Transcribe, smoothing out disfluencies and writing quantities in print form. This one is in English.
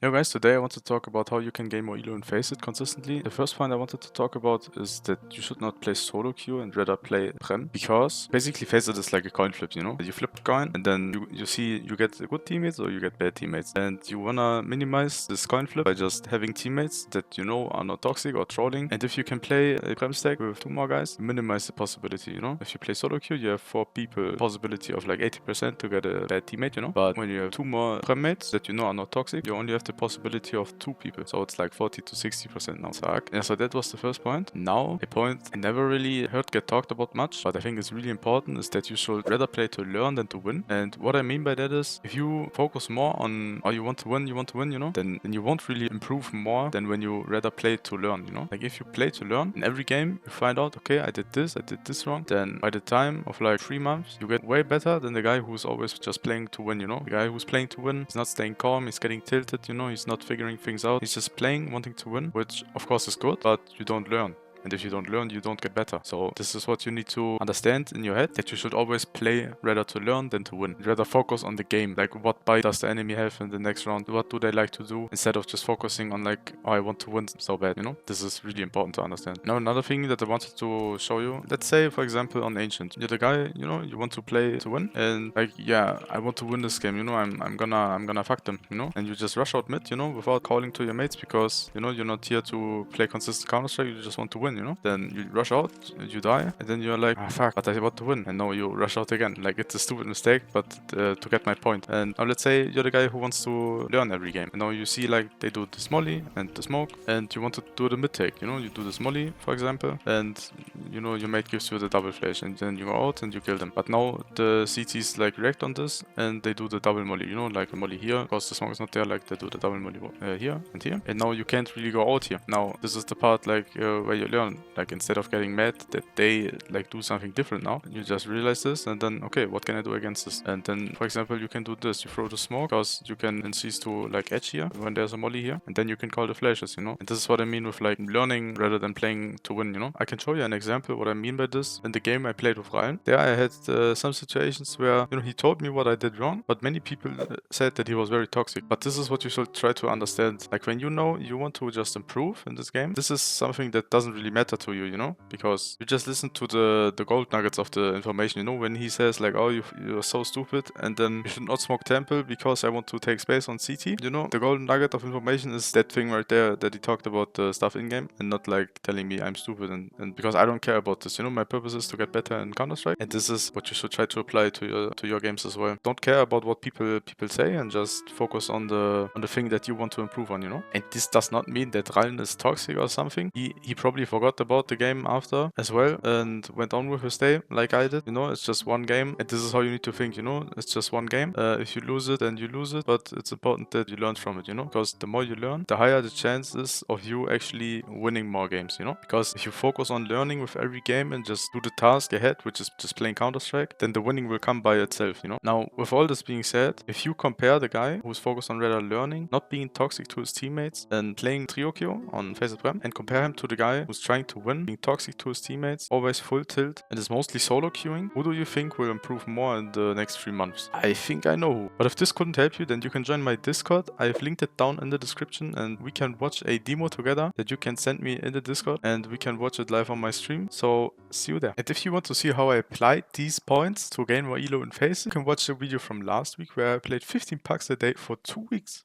Yo guys, today I want to talk about how you can gain more elo and Faceit consistently. The first point I wanted to talk about is that you should not play solo queue and rather play Prem, because basically Faceit is like a coin flip, you know? You flip a coin and then you see you get good teammates or you get bad teammates. And you wanna minimize this coin flip by just having teammates that you know are not toxic or trolling. And if you can play a Prem stack with 2 more guys, you minimize the possibility, you know? If you play solo queue, you have 4 people, possibility of like 80% to get a bad teammate, you know? But when you have 2 more Prem mates that you know are not toxic, you only have the possibility of 2 people, so it's like 40 to 60% now. Yeah, so that was the first point. Now a point I never really heard get talked about much, but I think it's really important, is that you should rather play to learn than to win. And what I mean by that is, if you focus more on you want to win, you know, then you won't really improve more than when you rather play to learn, you know. Like if you play to learn, in every game you find out, okay, I did this wrong, then by the time of like 3 months you get way better than the guy who's always just playing to win, you know. The guy who's playing to win, he's not staying calm, he's getting tilted, you know, he's not figuring things out. He's just playing, wanting to win, which of course is good, but you don't learn. And if you don't learn, you don't get better. So this is what you need to understand in your head, that you should always play rather to learn than to win. Rather focus on the game, like what buy does the enemy have in the next round, what do they like to do, instead of just focusing on like, oh, I want to win so bad, you know. This is really important to understand. Now another thing that I wanted to show you, let's say for example on Ancient, you're the guy, you know, you want to play to win, and like, yeah, I want to win this game, you know, I'm gonna fuck them, you know, and you just rush out mid, you know, without calling to your mates, because you know you're not here to play consistent Counter-Strike, you just want to win, you know. Then you rush out, you die, and then you're like, ah, fuck, but I want to win, and now you rush out again. Like, it's a stupid mistake, but to get my point. And now let's say you're the guy who wants to learn every game, and now you see like they do the molly and the smoke, and you want to do the mid take, you know, you do the molly for example, and you know your mate gives you the double flash, and then you go out and you kill them. But now the CTs like react on this, and they do the double molly, you know, like a molly here, because the smoke is not there, like they do the double molly here and here, and now you can't really go out here. Now this is the part like where you learn, like instead of getting mad that they like do something different, now you just realize this, and then okay, what can I do against this? And then for example you can do this, you throw the smoke, because you can insist to like edge here when there's a molly here, and then you can call the flashes, you know. And this is what I mean with like learning rather than playing to win, you know. I can show you an example what I mean by this. In the game I played with Ryan, there I had some situations where, you know, he told me what I did wrong, but many people said that he was very toxic. But this is what you should try to understand, like when you know you want to just improve in this game, this is something that doesn't really matter to you, you know, because you just listen to the gold nuggets of the information, you know. When he says like, oh, you're so stupid, and then you should not smoke temple because I want to take space on CT, you know, the golden nugget of information is that thing right there that he talked about the stuff in game, and not like telling me I'm stupid, and because I don't care about this, you know. My purpose is to get better in Counter-Strike, and this is what you should try to apply to your games as well. Don't care about what people say, and just focus on the thing that you want to improve on, you know. And this does not mean that Ryan is toxic or something. He probably forgot about the game after as well and went on with his day like I did, you know. It's just one game, and this is how you need to think, you know. It's just one game. If you lose it, then you lose it, but it's important that you learn from it, you know, because the more you learn, the higher the chances of you actually winning more games, you know. Because if you focus on learning with every game and just do the task ahead, which is just playing Counter-Strike, then the winning will come by itself, you know. Now with all this being said, if you compare the guy who's focused on rather learning, not being toxic to his teammates, and playing trio queue on Faceit Prem, and compare him to the guy who's trying to win, being toxic to his teammates, always full tilt, and is mostly solo queuing, who do you think will improve more in the next 3 months? I think I know who. But if this couldn't help you, then you can join my Discord. I've linked it down in the description, and we can watch a demo together that you can send me in the Discord, and we can watch it live on my stream. So see you there. And if you want to see how I applied these points to gain more elo in Faceit, you can watch the video from last week where I played 15 packs a day for 2 weeks.